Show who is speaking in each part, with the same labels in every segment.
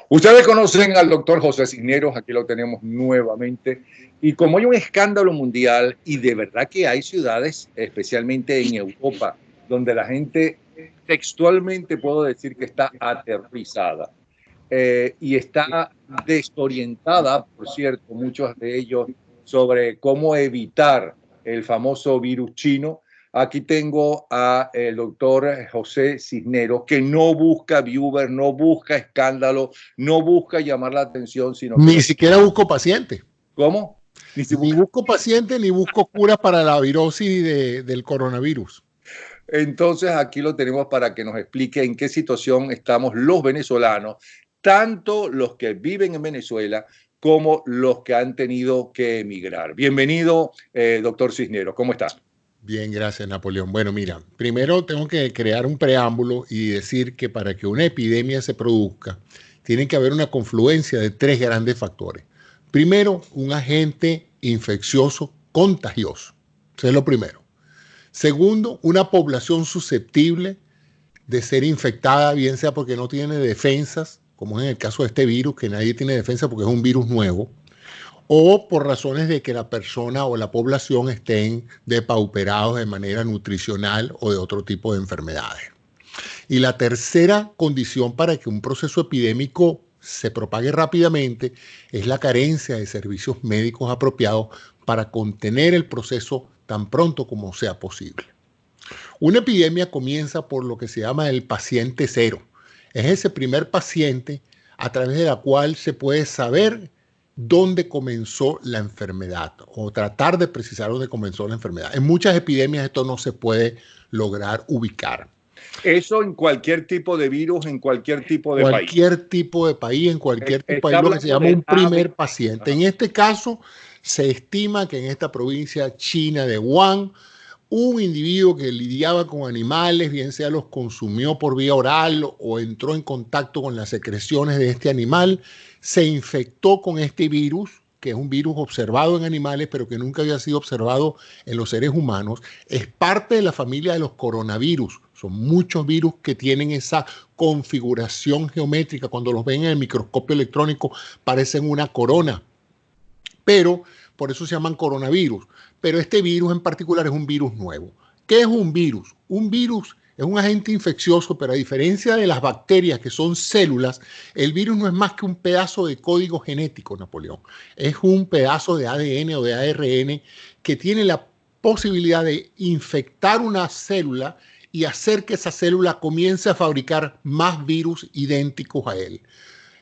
Speaker 1: Ustedes conocen al doctor José Cisneros, aquí lo tenemos nuevamente. Y como hay un escándalo mundial, y de verdad que hay ciudades, especialmente en Europa, donde la gente textualmente puedo decir que está aterrorizada y está desorientada, por cierto, muchos de ellos, sobre cómo evitar el famoso virus chino. Aquí tengo a el doctor José Cisneros, que no busca viewers, no busca escándalo, no busca llamar la atención, sino que
Speaker 2: Ni
Speaker 1: nos...
Speaker 2: siquiera busco paciente.
Speaker 1: ¿Cómo? Ni si
Speaker 2: Ni
Speaker 1: busca...
Speaker 2: busco paciente ni busco cura para la virosis del coronavirus.
Speaker 1: Entonces aquí lo tenemos para que nos explique en qué situación estamos los venezolanos, tanto los que viven en Venezuela como los que han tenido que emigrar. Bienvenido, doctor Cisneros, ¿cómo está?
Speaker 2: Bien, gracias, Napoleón. Bueno, mira, primero tengo que crear un preámbulo y decir que para que una epidemia se produzca, tiene que haber una confluencia de tres grandes factores. Primero, un agente infeccioso contagioso. Eso es lo primero. Segundo, una población susceptible de ser infectada, bien sea porque no tiene defensas, como es en el caso de este virus, que nadie tiene defensa porque es un virus nuevo, o por razones de que la persona o la población estén depauperados de manera nutricional o de otro tipo de enfermedades. Y la tercera condición para que un proceso epidémico se propague rápidamente es la carencia de servicios médicos apropiados para contener el proceso tan pronto como sea posible. Una epidemia comienza por lo que se llama el paciente cero. Es ese primer paciente a través de la cual se puede saber dónde comenzó la enfermedad o tratar de precisar dónde comenzó la enfermedad. En muchas epidemias esto no se puede lograr ubicar.
Speaker 1: Eso en cualquier tipo de virus, en cualquier tipo de país.
Speaker 2: Cualquier tipo de país, en cualquier tipo de
Speaker 1: Está
Speaker 2: país, lo que se
Speaker 1: hablando
Speaker 2: llama
Speaker 1: de
Speaker 2: un
Speaker 1: aves.
Speaker 2: primer paciente. En este caso, se estima que en esta provincia china de Wuhan, un individuo que lidiaba con animales, bien sea los consumió por vía oral o entró en contacto con las secreciones de este animal, se infectó con este virus, que es un virus observado en animales, pero que nunca había sido observado en los seres humanos. Es parte de la familia de los coronavirus. Son muchos virus que tienen esa configuración geométrica. Cuando los ven en el microscopio electrónico, parecen una corona. Pero por eso se llaman coronavirus. Pero este virus en particular es un virus nuevo. ¿Qué es un virus? Un virus es un agente infeccioso, pero a diferencia de las bacterias, que son células, el virus no es más que un pedazo de código genético, Napoleón. Es un pedazo de ADN o de ARN que tiene la posibilidad de infectar una célula y hacer que esa célula comience a fabricar más virus idénticos a él.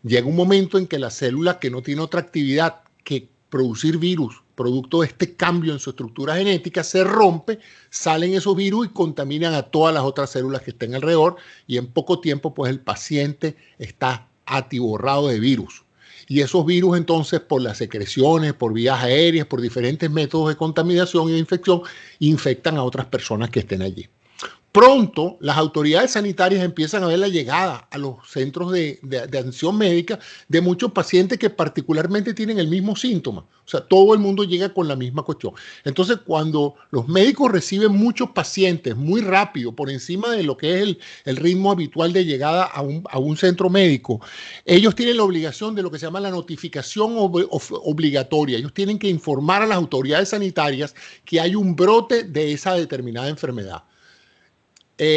Speaker 2: Llega un momento en que la célula, que no tiene otra actividad que producir virus, producto de este cambio en su estructura genética, se rompe, salen esos virus y contaminan a todas las otras células que estén alrededor, y en poco tiempo pues el paciente está atiborrado de virus. Y esos virus entonces, por las secreciones, por vías aéreas, por diferentes métodos de contaminación y de infección, infectan a otras personas que estén allí. Pronto, las autoridades sanitarias empiezan a ver la llegada a los centros de atención médica de muchos pacientes que particularmente tienen el mismo síntoma. O sea, todo el mundo llega con la misma cuestión. Entonces, cuando los médicos reciben muchos pacientes muy rápido, por encima de lo que es el ritmo habitual de llegada a un centro médico, ellos tienen la obligación de lo que se llama la notificación obligatoria. Ellos tienen que informar a las autoridades sanitarias que hay un brote de esa determinada enfermedad.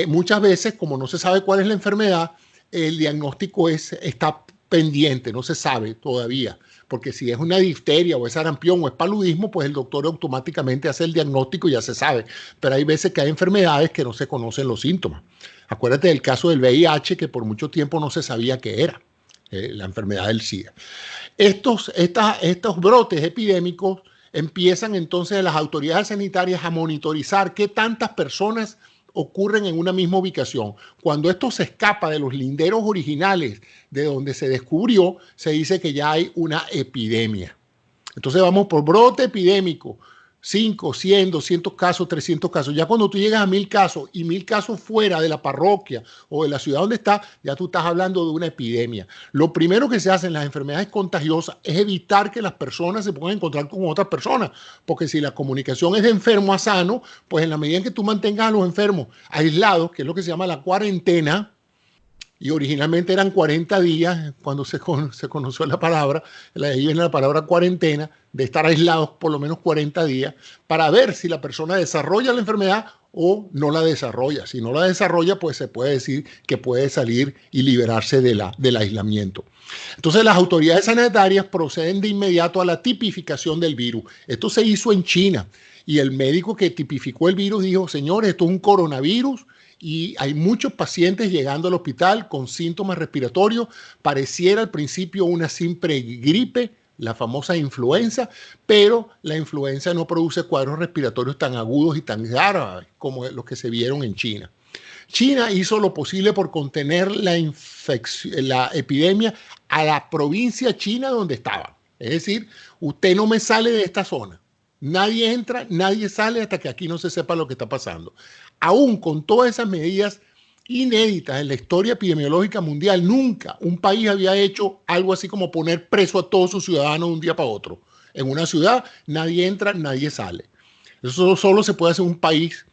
Speaker 2: Muchas veces, como no se sabe cuál es la enfermedad, el diagnóstico está pendiente, no se sabe todavía, porque si es una difteria o es sarampión o es paludismo, pues el doctor automáticamente hace el diagnóstico y ya se sabe. Pero hay veces que hay enfermedades que no se conocen los síntomas. Acuérdate del caso del VIH, que por mucho tiempo no se sabía qué era, la enfermedad del SIDA. Estos brotes epidémicos empiezan entonces las autoridades sanitarias a monitorizar qué tantas personas ocurren en una misma ubicación. Cuando esto se escapa de los linderos originales de donde se descubrió, se dice que ya hay una epidemia. Entonces vamos por brote epidémico, 5, 100, 200 casos, 300 casos. Ya cuando tú llegas a 1000 casos y 1000 casos fuera de la parroquia o de la ciudad donde está, ya tú estás hablando de una epidemia. Lo primero que se hace en las enfermedades contagiosas es evitar que las personas se puedan encontrar con otras personas, porque si la comunicación es de enfermo a sano, pues en la medida en que tú mantengas a los enfermos aislados, que es lo que se llama la cuarentena, y originalmente eran 40 días cuando se conoció la palabra, ahí viene la palabra cuarentena, de estar aislados por lo menos 40 días, para ver si la persona desarrolla la enfermedad o no la desarrolla. Si no la desarrolla, pues se puede decir que puede salir y liberarse del aislamiento. Entonces las autoridades sanitarias proceden de inmediato a la tipificación del virus. Esto se hizo en China y el médico que tipificó el virus dijo, señores, esto es un coronavirus y hay muchos pacientes llegando al hospital con síntomas respiratorios. Pareciera al principio una simple gripe, la famosa influenza, pero la influenza no produce cuadros respiratorios tan agudos y tan graves como los que se vieron en China. China hizo lo posible por contener la epidemia a la provincia china donde estaba. Es decir, usted no me sale de esta zona. Nadie entra, nadie sale hasta que aquí no se sepa lo que está pasando. Aún con todas esas medidas inéditas en la historia epidemiológica mundial, nunca un país había hecho algo así como poner preso a todos sus ciudadanos de un día para otro. En una ciudad nadie entra, nadie sale. Eso solo se puede hacer en un país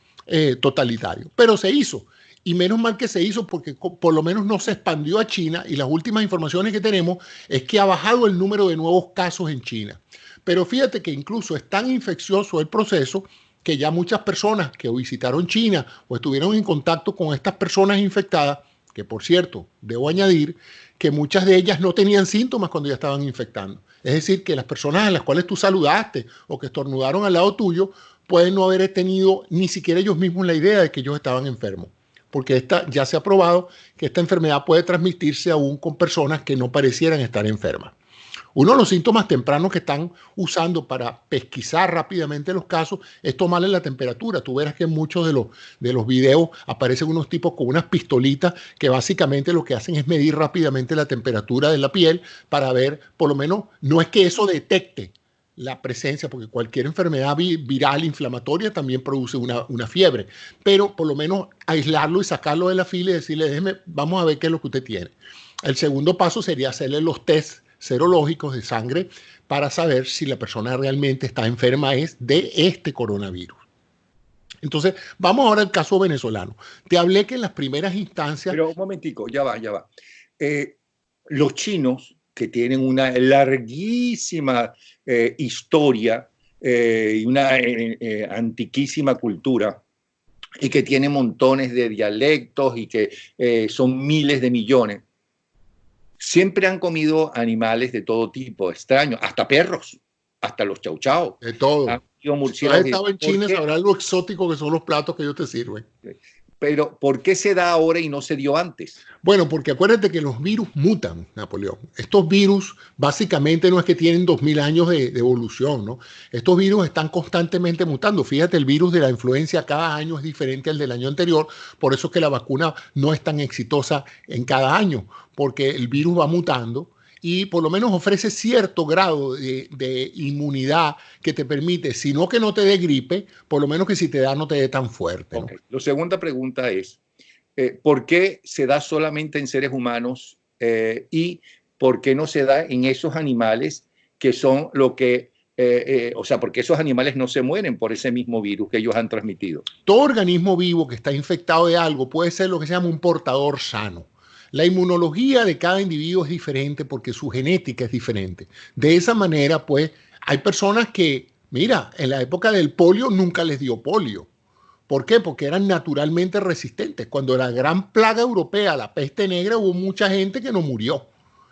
Speaker 2: totalitario. Pero se hizo. Y menos mal que se hizo porque por lo menos no se expandió a China y las últimas informaciones que tenemos es que ha bajado el número de nuevos casos en China. Pero fíjate que incluso es tan infeccioso el proceso que ya muchas personas que visitaron China o estuvieron en contacto con estas personas infectadas, que por cierto, debo añadir que muchas de ellas no tenían síntomas cuando ya estaban infectando. Es decir, que las personas a las cuales tú saludaste o que estornudaron al lado tuyo pueden no haber tenido ni siquiera ellos mismos la idea de que ellos estaban enfermos. Porque ya se ha probado que esta enfermedad puede transmitirse aún con personas que no parecieran estar enfermas. Uno de los síntomas tempranos que están usando para pesquisar rápidamente los casos es tomarle la temperatura. Tú verás que en muchos de los videos aparecen unos tipos con unas pistolitas que básicamente lo que hacen es medir rápidamente la temperatura de la piel para ver, por lo menos, no es que eso detecte la presencia, porque cualquier enfermedad viral inflamatoria también produce una fiebre, pero por lo menos aislarlo y sacarlo de la fila y decirle, vamos a ver qué es lo que usted tiene. El segundo paso sería hacerle los tests serológicos de sangre para saber si la persona realmente está enferma de este coronavirus. Entonces, vamos ahora al caso venezolano. Te hablé que en las primeras instancias...
Speaker 1: Pero un momentico, ya va. Los chinos, que tienen una larguísima historia y una antiquísima cultura, y que tiene montones de dialectos y que son miles de millones, siempre han comido animales de todo tipo, extraños, hasta perros, hasta los chau chau.
Speaker 2: De todo.
Speaker 1: Han comido
Speaker 2: Si has
Speaker 1: murciélagos.
Speaker 2: estado en China, sabrás lo exótico que son los platos que ellos te sirven.
Speaker 1: Pero, ¿por qué se da ahora y no se dio antes?
Speaker 2: Bueno, porque acuérdate que los virus mutan, Napoleón. Estos virus básicamente no es que tienen 2000 años de evolución, ¿no? Estos virus están constantemente mutando. Fíjate, el virus de la influencia cada año es diferente al del año anterior, por eso es que la vacuna no es tan exitosa en cada año, porque el virus va mutando y por lo menos ofrece cierto grado de inmunidad que te permite, si no que no te dé gripe, por lo menos que si te da no te dé tan fuerte, ¿no?
Speaker 1: Okay. La segunda pregunta es, ¿por qué se da solamente en seres humanos y por qué no se da en esos animales que son lo que, o sea, porque esos animales no se mueren por ese mismo virus que ellos han transmitido?
Speaker 2: Todo organismo vivo que está infectado de algo puede ser lo que se llama un portador sano. La inmunología de cada individuo es diferente porque su genética es diferente. De esa manera, pues, hay personas que, mira, en la época del polio nunca les dio polio. ¿Por qué? Porque eran naturalmente resistentes. Cuando la gran plaga europea, la peste negra, hubo mucha gente que no murió.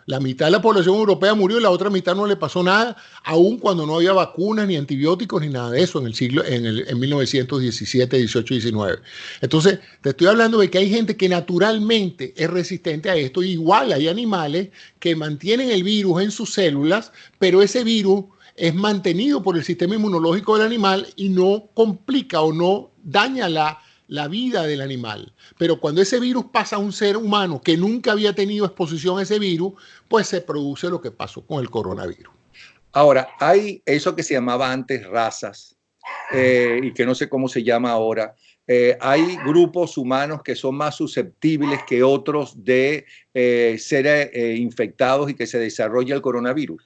Speaker 2: La mitad de la población europea murió y la otra mitad no le pasó nada, aun cuando no había vacunas, ni antibióticos, ni nada de eso en 1917, 18, 19. Entonces, te estoy hablando de que hay gente que naturalmente es resistente a esto. Igual hay animales que mantienen el virus en sus células, pero ese virus es mantenido por el sistema inmunológico del animal y no complica o no daña la vida del animal. Pero cuando ese virus pasa a un ser humano que nunca había tenido exposición a ese virus, pues se produce lo que pasó con el coronavirus.
Speaker 1: Ahora, hay eso que se llamaba antes razas y que no sé cómo se llama ahora. Hay grupos humanos que son más susceptibles que otros de ser infectados y que se desarrolle el coronavirus.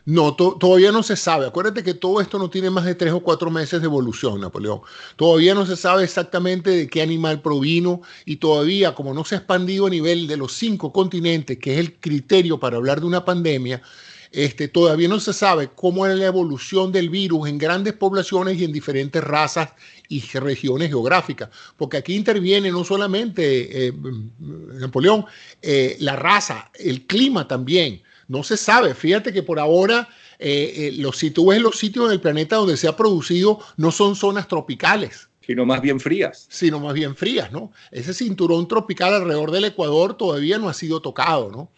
Speaker 2: No, todavía no se sabe. Acuérdate que todo esto no tiene más de 3 o 4 meses de evolución, Napoleón. Todavía no se sabe exactamente de qué animal provino y todavía, como no se ha expandido a nivel de los 5 continentes, que es el criterio para hablar de una pandemia, todavía no se sabe cómo es la evolución del virus en grandes poblaciones y en diferentes razas y regiones geográficas. Porque aquí interviene no solamente, Napoleón, la raza, el clima también. No se sabe. Fíjate que por ahora, si tú ves los sitios del planeta donde se ha producido, no son zonas tropicales,
Speaker 1: sino más bien frías.
Speaker 2: sino más bien frías, ¿no? Ese cinturón tropical alrededor del Ecuador todavía no ha sido tocado, ¿no?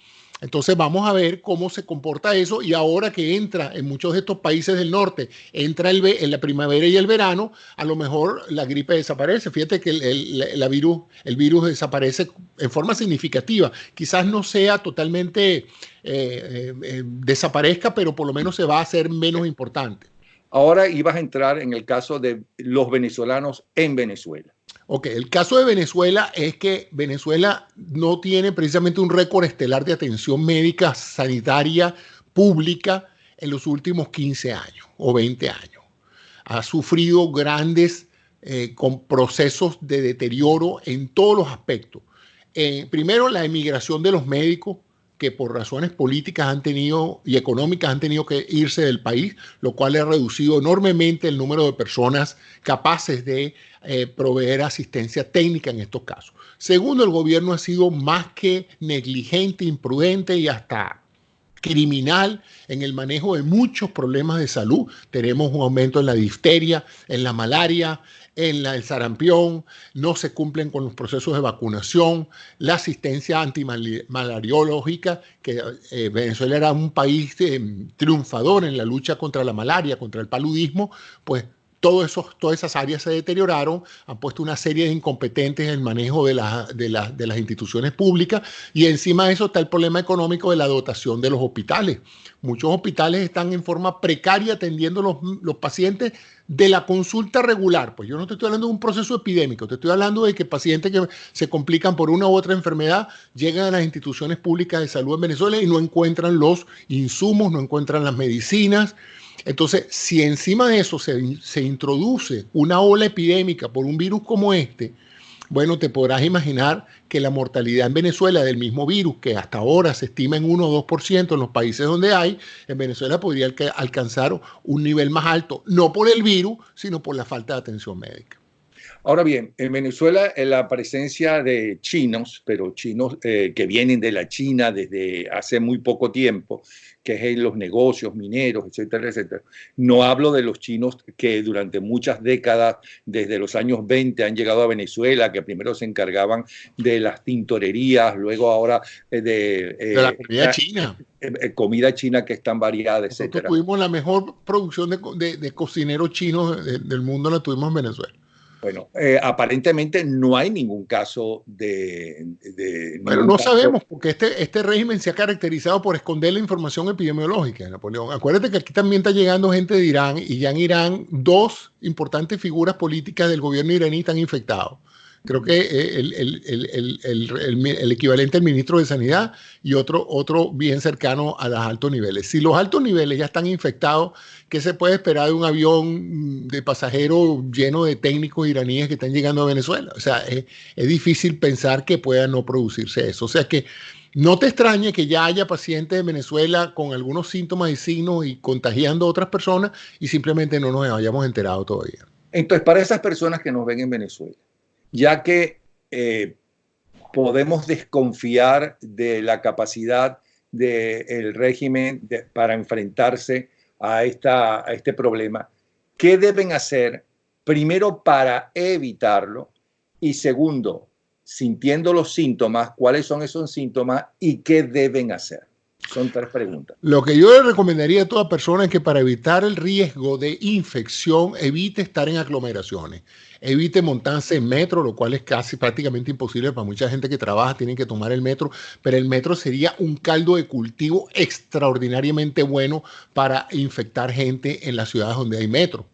Speaker 2: Entonces vamos a ver cómo se comporta eso y ahora que entra en muchos de estos países del norte, entra en la primavera y el verano, a lo mejor la gripe desaparece. Fíjate que el virus desaparece en forma significativa. Quizás no sea totalmente desaparezca, pero por lo menos se va a hacer menos importante.
Speaker 1: Ahora ibas a entrar en el caso de los venezolanos en Venezuela.
Speaker 2: Ok, el caso de Venezuela es que Venezuela no tiene precisamente un récord estelar de atención médica sanitaria pública en los últimos 15 años o 20 años. Ha sufrido grandes con procesos de deterioro en todos los aspectos. Primero, la emigración de los médicos, que por razones políticas han tenido y económicas han tenido que irse del país, lo cual ha reducido enormemente el número de personas capaces de proveer asistencia técnica en estos casos. Segundo, el gobierno ha sido más que negligente, imprudente y hasta criminal en el manejo de muchos problemas de salud. Tenemos un aumento en la difteria, en la malaria, en el sarampión, no se cumplen con los procesos de vacunación, la asistencia antimalariológica, que Venezuela era un país triunfador en la lucha contra la malaria, contra el paludismo, pues todas esas áreas se deterioraron, han puesto una serie de incompetentes en el manejo de las instituciones públicas y encima de eso está el problema económico de la dotación de los hospitales. Muchos hospitales están en forma precaria atendiendo los pacientes de la consulta regular. Pues yo no te estoy hablando de un proceso epidémico, te estoy hablando de que pacientes que se complican por una u otra enfermedad llegan a las instituciones públicas de salud en Venezuela y no encuentran los insumos, no encuentran las medicinas. Entonces, si encima de eso se introduce una ola epidémica por un virus como este, bueno, te podrás imaginar que la mortalidad en Venezuela del mismo virus, que hasta ahora se estima en 1 o 2% en los países donde hay, en Venezuela podría alcanzar un nivel más alto, no por el virus, sino por la falta de atención médica.
Speaker 1: Ahora bien, en Venezuela la presencia de chinos, pero chinos que vienen de la China desde hace muy poco tiempo, que es en los negocios mineros, etcétera, etcétera. No hablo de los chinos que durante muchas décadas, desde los años 20, han llegado a Venezuela, que primero se encargaban de las tintorerías, luego ahora
Speaker 2: de la comida china.
Speaker 1: Comida china que es tan variada, etcétera.
Speaker 2: Nosotros tuvimos la mejor producción de cocineros chinos del mundo, la tuvimos en Venezuela.
Speaker 1: Bueno, aparentemente no hay ningún caso
Speaker 2: bueno, no sabemos, porque este régimen se ha caracterizado por esconder la información epidemiológica, Napoleón. Acuérdate que aquí también está llegando gente de Irán, y ya en Irán 2 importantes figuras políticas del gobierno iraní están infectados. Creo que el equivalente al ministro de Sanidad y otro bien cercano a los altos niveles. Si los altos niveles ya están infectados, ¿qué se puede esperar de un avión de pasajeros lleno de técnicos iraníes que están llegando a Venezuela? O sea, es difícil pensar que pueda no producirse eso. O sea que no te extrañe que ya haya pacientes en Venezuela con algunos síntomas y signos y contagiando a otras personas y simplemente no nos hayamos enterado todavía.
Speaker 1: Entonces, para esas personas que nos ven en Venezuela, ya que podemos desconfiar de la capacidad del régimen para enfrentarse a este problema, ¿qué deben hacer primero para evitarlo? Y segundo, sintiendo los síntomas, ¿cuáles son esos síntomas y qué deben hacer? Son 3 preguntas.
Speaker 2: Lo que yo le recomendaría a toda persona es que para evitar el riesgo de infección, evite estar en aglomeraciones, evite montarse en metro, lo cual es casi prácticamente imposible para mucha gente que trabaja, tienen que tomar el metro, pero el metro sería un caldo de cultivo extraordinariamente bueno para infectar gente en las ciudades donde hay metro.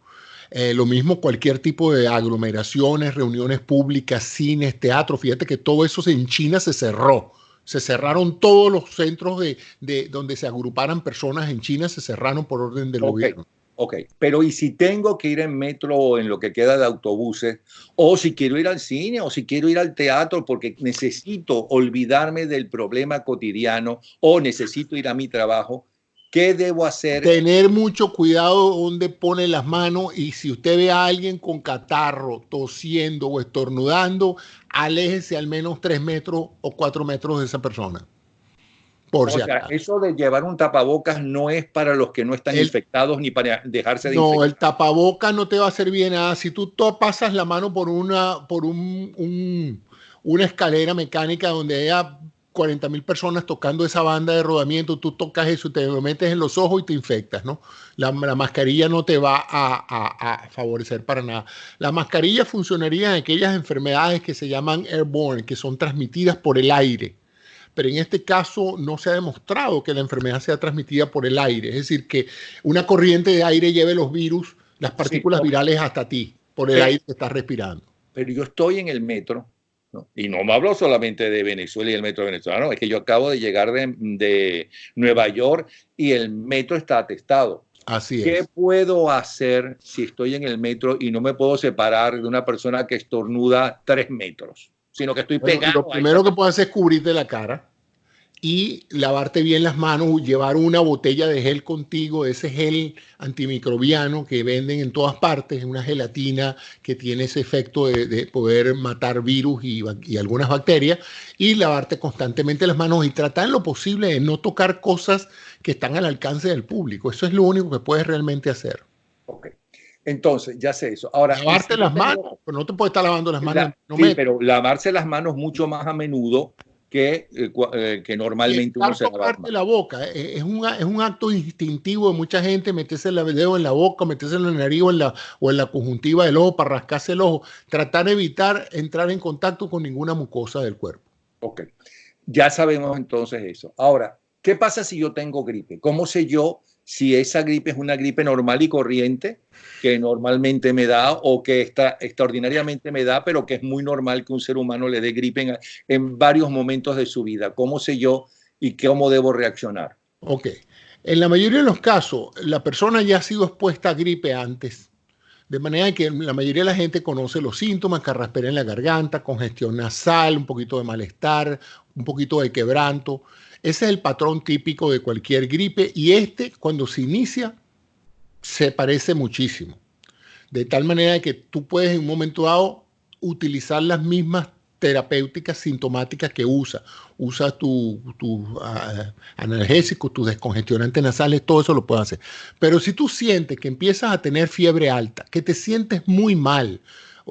Speaker 2: Lo mismo cualquier tipo de aglomeraciones, reuniones públicas, cines, teatro. Fíjate que todo eso en China se cerró. Se cerraron todos los centros de donde se agruparan personas en China, se cerraron por orden del gobierno.
Speaker 1: Ok, pero ¿y si tengo que ir en metro o en lo que queda de autobuses? O si quiero ir al cine o si quiero ir al teatro porque necesito olvidarme del problema cotidiano o necesito ir a mi trabajo, ¿qué debo hacer?
Speaker 2: Tener mucho cuidado donde pone las manos, y si usted ve a alguien con catarro, tosiendo o estornudando, aléjese al menos 3 metros o 4 metros de esa persona. Por si acaso.
Speaker 1: Eso de llevar un tapabocas no es para los que no están infectados ni para dejarse de infectar.
Speaker 2: No, el tapabocas no te va a servir de nada. Si tú pasas la mano por una escalera mecánica donde haya 40.000 personas tocando esa banda de rodamiento, tú tocas eso, te lo metes en los ojos y te infectas, ¿no? La mascarilla no te va a favorecer para nada. La mascarilla funcionaría en aquellas enfermedades que se llaman airborne, que son transmitidas por el aire. Pero en este caso no se ha demostrado que la enfermedad sea transmitida por el aire. Es decir, que una corriente de aire lleve los virus, las partículas virales hasta ti, por el aire que estás respirando.
Speaker 1: Pero yo estoy en el metro, ¿no? Y no me hablo solamente de Venezuela y el metro venezolano, es que yo acabo de llegar de Nueva York y el metro está atestado.
Speaker 2: Así es.
Speaker 1: ¿Qué puedo hacer si estoy en el metro y no me puedo separar de una persona que estornuda 3 metros? Sino que estoy pegado.
Speaker 2: Lo primero que puedes hacer es cubrirte la cara y lavarte bien las manos, llevar una botella de gel contigo, ese gel antimicrobiano que venden en todas partes, una gelatina que tiene ese efecto de poder matar virus y algunas bacterias, y lavarte constantemente las manos y tratar en lo posible de no tocar cosas que están al alcance del público. Eso es lo único que puedes realmente hacer.
Speaker 1: Ok. Entonces, ya sé eso. Ahora,
Speaker 2: lavarte las manos, pero no te puedes estar lavando las manos.
Speaker 1: Sí, pero lavarse las manos mucho más a menudo que normalmente uno se lava.
Speaker 2: La boca es un acto instintivo de mucha gente, meterse el dedo en la boca, meterse en la nariz o en la conjuntiva del ojo para rascarse el ojo. Tratar de evitar entrar en contacto con ninguna mucosa del cuerpo.
Speaker 1: Ok, ya sabemos entonces eso. Ahora, ¿qué pasa si yo tengo gripe? ¿Cómo sé yo si esa gripe es una gripe normal y corriente que normalmente me da o que extraordinariamente me da, pero que es muy normal que un ser humano le dé gripe en varios momentos de su vida? ¿Cómo sé yo y cómo debo reaccionar?
Speaker 2: Ok, en la mayoría de los casos, la persona ya ha sido expuesta a gripe antes, de manera que la mayoría de la gente conoce los síntomas: carraspera en la garganta, congestión nasal, un poquito de malestar, un poquito de quebranto. Ese es el patrón típico de cualquier gripe, y cuando se inicia, se parece muchísimo. De tal manera que tú puedes en un momento dado utilizar las mismas terapéuticas sintomáticas que usas tus analgésicos, tus descongestionantes nasales, todo eso lo puedes hacer. Pero si tú sientes que empiezas a tener fiebre alta, que te sientes muy mal,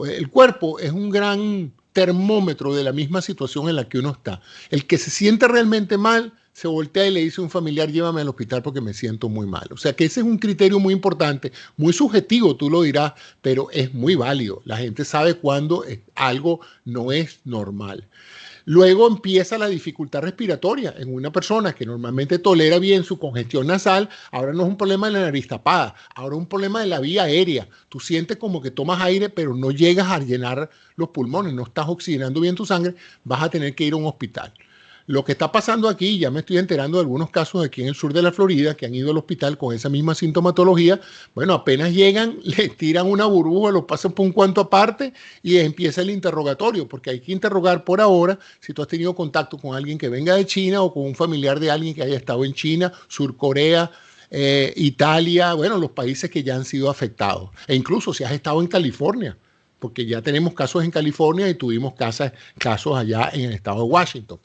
Speaker 2: el cuerpo es un gran termómetro de la misma situación en la que uno está. El que se siente realmente mal se voltea y le dice a un familiar: llévame al hospital porque me siento muy mal. O sea que ese es un criterio muy importante, muy subjetivo, tú lo dirás, pero es muy válido. La gente sabe cuando algo no es normal. Luego empieza la dificultad respiratoria en una persona que normalmente tolera bien su congestión nasal. Ahora no es un problema de la nariz tapada, ahora es un problema de la vía aérea. Tú sientes como que tomas aire, pero no llegas a llenar los pulmones, no estás oxigenando bien tu sangre, vas a tener que ir a un hospital. Lo que está pasando aquí, ya me estoy enterando de algunos casos aquí en el sur de la Florida que han ido al hospital con esa misma sintomatología. Bueno, apenas llegan, les tiran una burbuja, los pasan por un cuarto aparte y empieza el interrogatorio, porque hay que interrogar por ahora si tú has tenido contacto con alguien que venga de China o con un familiar de alguien que haya estado en China, Sur Corea, Italia, bueno, los países que ya han sido afectados. E incluso si has estado en California, porque ya tenemos casos en California y tuvimos casos allá en el estado de Washington.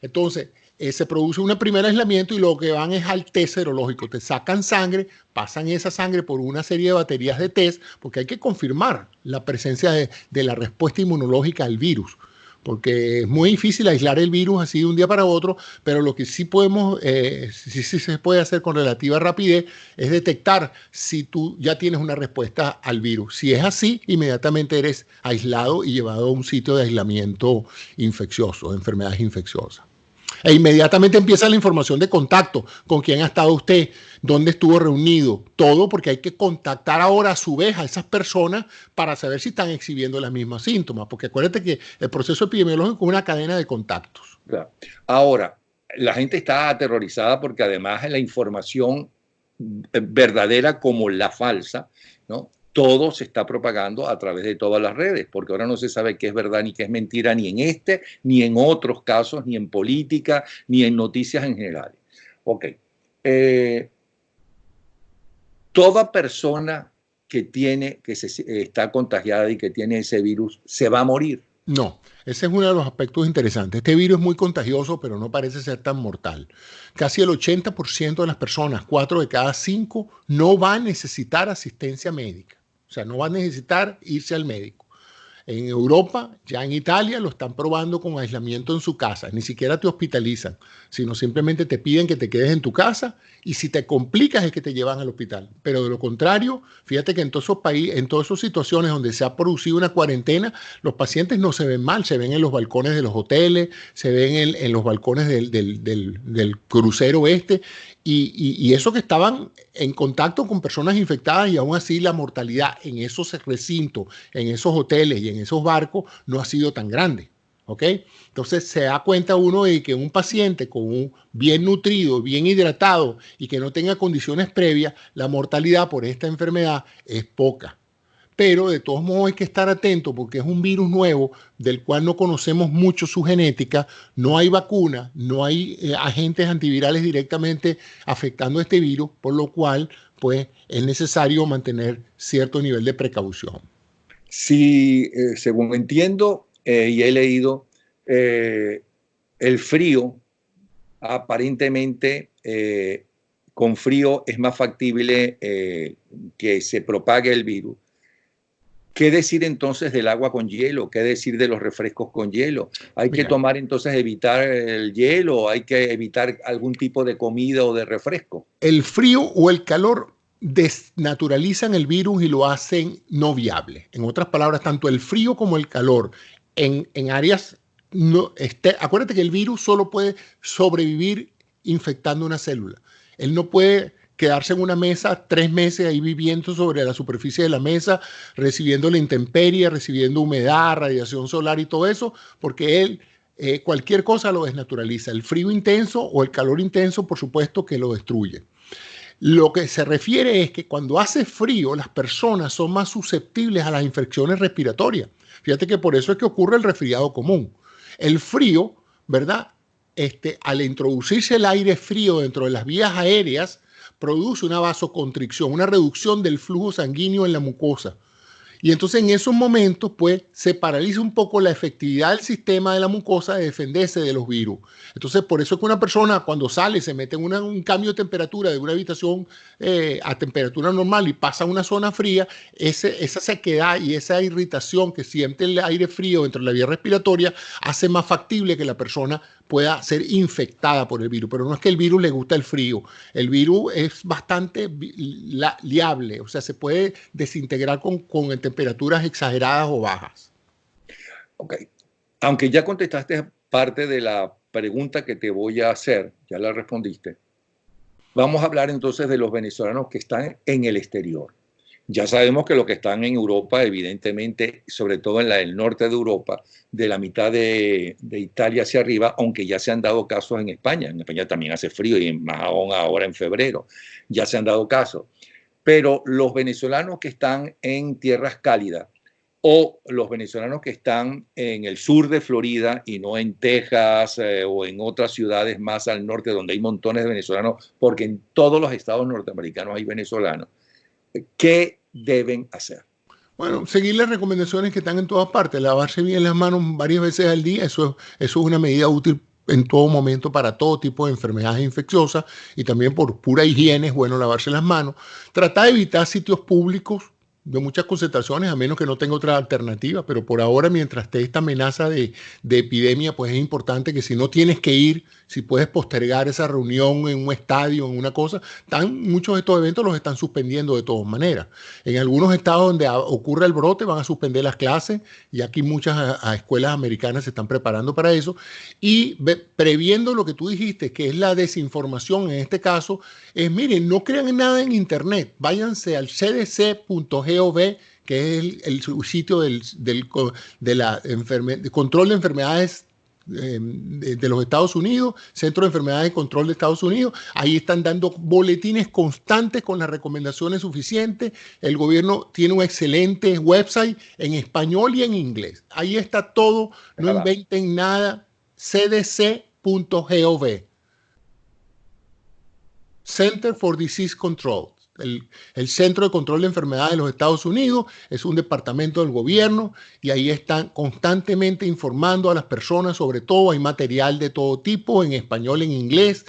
Speaker 2: Entonces, se produce un primer aislamiento y lo que van es al test serológico. Te sacan sangre, pasan esa sangre por una serie de baterías de test, porque hay que confirmar la presencia de la respuesta inmunológica al virus, porque es muy difícil aislar el virus así de un día para otro, pero lo que sí sí se puede hacer con relativa rapidez es detectar si tú ya tienes una respuesta al virus. Si es así, inmediatamente eres aislado y llevado a un sitio de aislamiento infeccioso, de enfermedades infecciosas. E inmediatamente empieza la información de contacto, con quién ha estado usted, dónde estuvo reunido, todo, porque hay que contactar ahora a su vez a esas personas para saber si están exhibiendo los mismos síntomas, porque acuérdate que el proceso epidemiológico es una cadena de contactos.
Speaker 1: Claro. Ahora, la gente está aterrorizada porque además la información verdadera como la falsa, ¿no? Todo se está propagando a través de todas las redes, porque ahora no se sabe qué es verdad ni qué es mentira, ni en este, ni en otros casos, ni en política, ni en noticias en general. Ok. Toda persona que está contagiada y que tiene ese virus se va a morir.
Speaker 2: No, ese es uno de los aspectos interesantes. Este virus es muy contagioso, pero no parece ser tan mortal. Casi el 80% de las personas, 4 de cada 5, no va a necesitar asistencia médica. O sea, no va a necesitar irse al médico. En Europa, ya en Italia, lo están probando con aislamiento en su casa. Ni siquiera te hospitalizan, sino simplemente te piden que te quedes en tu casa y si te complicas es que te llevan al hospital. Pero de lo contrario, fíjate que en todos esos países, en todas esas situaciones donde se ha producido una cuarentena, los pacientes no se ven mal, se ven en los balcones de los hoteles, se ven en los balcones del crucero y eso que estaban en contacto con personas infectadas y aún así la mortalidad en esos recintos, en esos hoteles y en esos barcos no ha sido tan grande. ¿Ok? Entonces se da cuenta uno de que un paciente con un bien nutrido, bien hidratado y que no tenga condiciones previas, la mortalidad por esta enfermedad es poca. Pero de todos modos hay que estar atento porque es un virus nuevo del cual no conocemos mucho su genética, no hay vacuna, no hay agentes antivirales directamente afectando este virus, por lo cual pues es necesario mantener cierto nivel de precaución.
Speaker 1: Sí, según entiendo y he leído, el frío aparentemente con frío es más factible que se propague el virus. ¿Qué decir entonces del agua con hielo? ¿Qué decir de los refrescos con hielo? ¿Hay que tomar entonces, evitar el hielo? ¿Hay que evitar algún tipo de comida o de refresco?
Speaker 2: El frío o el calor desnaturalizan el virus y lo hacen no viable. En otras palabras, tanto el frío como el calor en áreas... acuérdate que el virus solo puede sobrevivir infectando una célula. Él no puede quedarse en una mesa 3 meses ahí viviendo sobre la superficie de la mesa, recibiendo la intemperie, recibiendo humedad, radiación solar y todo eso, porque él cualquier cosa lo desnaturaliza. El frío intenso o el calor intenso, por supuesto, que lo destruye. Lo que se refiere es que cuando hace frío, las personas son más susceptibles a las infecciones respiratorias. Fíjate que por eso es que ocurre el resfriado común. El frío, ¿verdad? Al introducirse el aire frío dentro de las vías aéreas, produce una vasoconstricción, una reducción del flujo sanguíneo en la mucosa. Y entonces en esos momentos pues se paraliza un poco la efectividad del sistema de la mucosa de defenderse de los virus. Entonces por eso es que una persona cuando sale se mete en un cambio de temperatura de una habitación a temperatura normal y pasa a una zona fría, esa sequedad y esa irritación que siente el aire frío dentro de la vía respiratoria hace más factible que la persona pueda ser infectada por el virus. Pero no es que el virus le gusta el frío. El virus es bastante liable, o sea, se puede desintegrar con temperaturas exageradas o bajas.
Speaker 1: Ok. Aunque ya contestaste parte de la pregunta que te voy a hacer, ya la respondiste, vamos a hablar entonces de los venezolanos que están en el exterior. Ya sabemos que los que están en Europa, evidentemente, sobre todo en el norte de Europa, de la mitad de Italia hacia arriba, aunque ya se han dado casos en España. En España también hace frío y más aún ahora en febrero. Ya se han dado casos. Pero los venezolanos que están en tierras cálidas o los venezolanos que están en el sur de Florida y no en Texas o en otras ciudades más al norte donde hay montones de venezolanos, porque en todos los estados norteamericanos hay venezolanos, ¿qué deben hacer?
Speaker 2: Bueno, seguir las recomendaciones que están en todas partes, lavarse bien las manos varias veces al día, eso es una medida útil en todo momento para todo tipo de enfermedades infecciosas y también por pura higiene es bueno lavarse las manos. Tratar de evitar sitios públicos de muchas concentraciones, a menos que no tenga otra alternativa, pero por ahora, mientras esté esta amenaza de epidemia, pues es importante que si no tienes que ir, si puedes postergar esa reunión en un estadio, en una cosa, muchos de estos eventos los están suspendiendo de todas maneras. En algunos estados donde ocurre el brote van a suspender las clases, y aquí muchas escuelas americanas se están preparando para eso, y previendo lo que tú dijiste, que es la desinformación en este caso, es, miren, no crean nada en internet, váyanse al cdc.gov, que es el sitio de control de enfermedades de los Estados Unidos, Centro de Enfermedades y Control de Estados Unidos. Ahí están dando boletines constantes con las recomendaciones suficientes. El gobierno tiene un excelente website en español y en inglés. Ahí está todo, no inventen nada. cdc.gov, Center for Disease Control. El Centro de Control de Enfermedades de los Estados Unidos es un departamento del gobierno, y ahí están constantemente informando a las personas. Sobre todo hay material de todo tipo, en español, en inglés,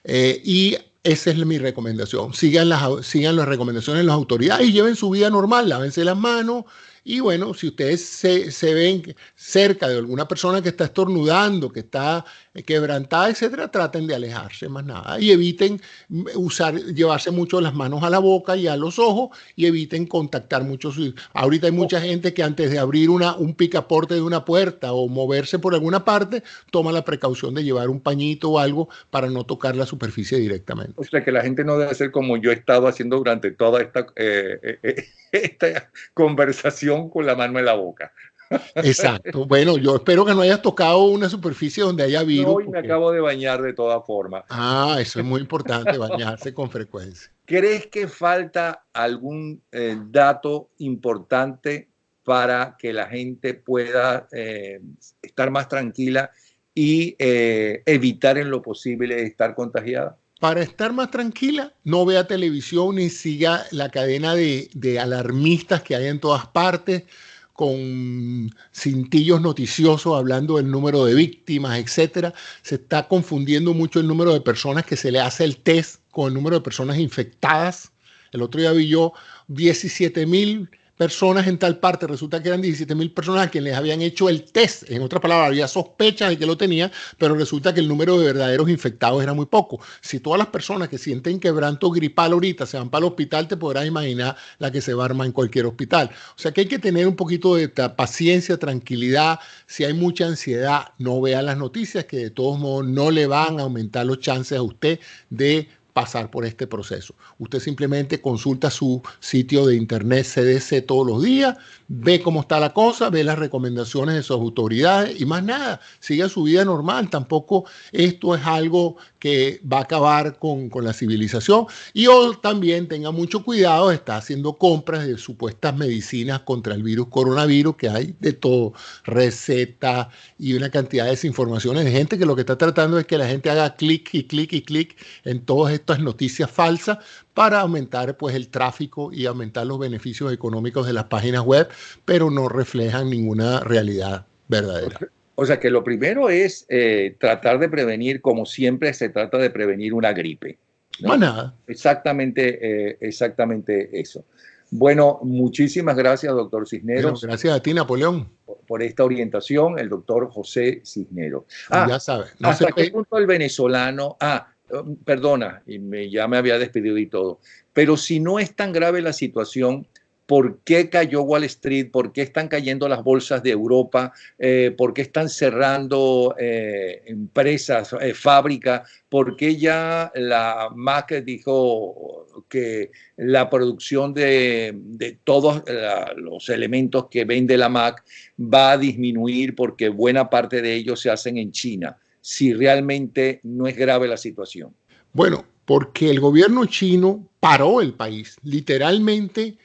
Speaker 2: y esa es mi recomendación. Sigan las recomendaciones de las autoridades y lleven su vida normal, lávense las manos. Y bueno, si ustedes se ven cerca de alguna persona que está estornudando, que está quebrantada, etcétera, traten de alejarse, más nada. Y eviten llevarse mucho las manos a la boca y a los ojos, y eviten contactar mucho. Ahorita hay mucha gente que antes de abrir un picaporte de una puerta o moverse por alguna parte, toma la precaución de llevar un pañito o algo para no tocar la superficie directamente.
Speaker 1: O sea, que la gente no debe ser como yo he estado haciendo durante toda esta conversación, con la mano en la boca.
Speaker 2: Exacto. Bueno, yo espero que no hayas tocado una superficie donde haya virus.
Speaker 1: Hoy me acabo de bañar de todas formas.
Speaker 2: Ah, eso es muy importante, bañarse con frecuencia.
Speaker 1: ¿Crees que falta algún dato importante para que la gente pueda estar más tranquila y evitar en lo posible estar contagiada?
Speaker 2: Para estar más tranquila, no vea televisión ni siga la cadena de alarmistas que hay en todas partes, con cintillos noticiosos hablando del número de víctimas, etcétera. Se está confundiendo mucho el número de personas que se le hace el test con el número de personas infectadas. El otro día vi yo 17,000 personas en tal parte, resulta que eran 17,000 personas a quienes les habían hecho el test. En otras palabras, había sospechas de que lo tenían, pero resulta que el número de verdaderos infectados era muy poco. Si todas las personas que sienten quebranto gripal ahorita se van para el hospital, te podrás imaginar la que se va a armar en cualquier hospital. O sea que hay que tener un poquito de paciencia, tranquilidad. Si hay mucha ansiedad, no vea las noticias, que de todos modos no le van a aumentar los chances a usted de pasar por este proceso. Usted simplemente consulta su sitio de internet CDC todos los días, ve cómo está la cosa, ve las recomendaciones de sus autoridades y más nada, siga su vida normal. Tampoco esto es algo que va a acabar con la civilización. Y también tenga mucho cuidado, está haciendo compras de supuestas medicinas contra el coronavirus, que hay de todo, recetas y una cantidad de desinformaciones de gente que lo que está tratando es que la gente haga clic y clic y clic en todas estas noticias falsas para aumentar pues el tráfico y aumentar los beneficios económicos de las páginas web, pero no reflejan ninguna realidad verdadera.
Speaker 1: O sea que lo primero es tratar de prevenir, como siempre se trata de prevenir una gripe, ¿no?
Speaker 2: Más nada.
Speaker 1: Exactamente eso. Bueno, muchísimas gracias, doctor Cisneros.
Speaker 2: Bueno, gracias a ti, Napoleón.
Speaker 1: Por esta orientación, el doctor José Cisneros.
Speaker 2: Ya sabes.
Speaker 1: No ¿hasta qué punto el venezolano? Perdona, ya me había despedido y todo. Pero si no es tan grave la situación, ¿por qué cayó Wall Street? ¿Por qué están cayendo las bolsas de Europa? ¿Por qué están cerrando empresas, fábricas? ¿Por qué ya la MAC dijo que la producción de todos los elementos que vende la MAC va a disminuir porque buena parte de ellos se hacen en China, si realmente no es grave la situación?
Speaker 2: Bueno, porque el gobierno chino paró el país, literalmente.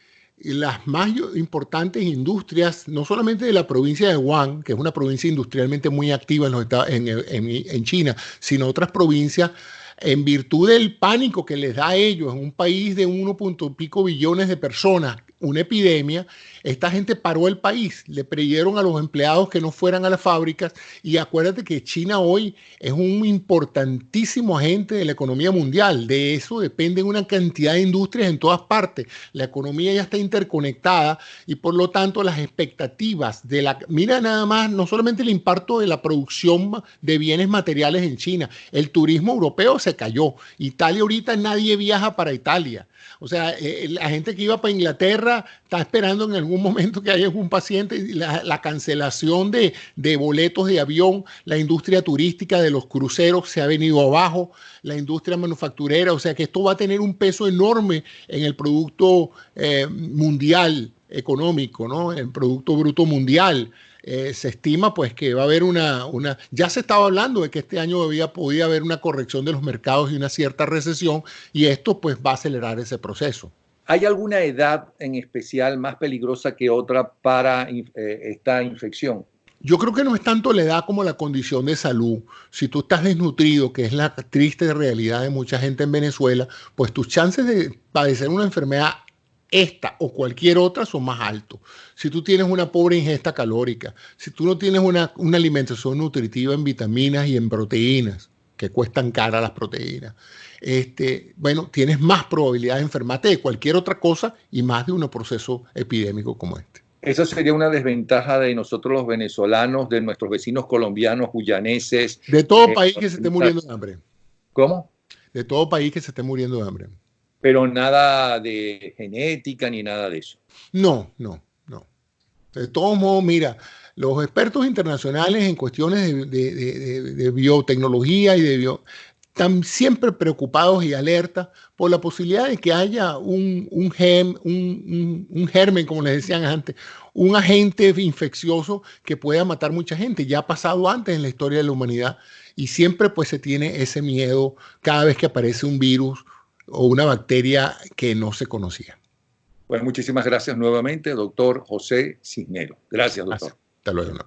Speaker 2: Las más importantes industrias, no solamente de la provincia de Wuhan, que es una provincia industrialmente muy activa en China, sino otras provincias, en virtud del pánico que les da a ellos en un país de 1 punto pico billones de personas, una epidemia, esta gente paró el país, le prohibieron a los empleados que no fueran a las fábricas y acuérdate que China hoy es un importantísimo agente de la economía mundial. De eso dependen una cantidad de industrias en todas partes. La economía ya está interconectada y por lo tanto las expectativas de la... Mira nada más, no solamente el impacto de la producción de bienes materiales en China, el turismo europeo se cayó. Italia ahorita nadie viaja para Italia. O sea, la gente que iba para Inglaterra está esperando en algún momento que haya algún paciente. La cancelación de boletos de avión, la industria turística de los cruceros se ha venido abajo, la industria manufacturera. O sea, que esto va a tener un peso enorme en el producto mundial económico, ¿no? El Producto Bruto Mundial. Se estima pues que va a haber ya se estaba hablando de que este año podía haber una corrección de los mercados y una cierta recesión, y esto pues va a acelerar ese proceso.
Speaker 1: ¿Hay alguna edad en especial más peligrosa que otra para esta infección?
Speaker 2: Yo creo que no es tanto la edad como la condición de salud. Si tú estás desnutrido, que es la triste realidad de mucha gente en Venezuela, pues tus chances de padecer una enfermedad esta o cualquier otra son más altos. Si tú tienes una pobre ingesta calórica, si tú no tienes una alimentación nutritiva en vitaminas y en proteínas, que cuestan cara las proteínas, bueno, tienes más probabilidad de enfermarte de cualquier otra cosa y más de un proceso epidémico como este.
Speaker 1: Esa sería una desventaja de nosotros los venezolanos, de nuestros vecinos colombianos, guyaneses.
Speaker 2: De todo país que se esté muriendo de hambre.
Speaker 1: ¿Cómo?
Speaker 2: De todo país que se esté muriendo de hambre.
Speaker 1: Pero nada de genética ni nada de eso.
Speaker 2: No. De todos modos, mira, los expertos internacionales en cuestiones de biotecnología están siempre preocupados y alertas por la posibilidad de que haya un germen, como les decían antes, un agente infeccioso que pueda matar mucha gente. Ya ha pasado antes en la historia de la humanidad y siempre pues se tiene ese miedo cada vez que aparece un virus o una bacteria que no se conocía.
Speaker 1: Pues muchísimas gracias nuevamente, doctor José Cisneros. Gracias, doctor.
Speaker 2: Hasta luego.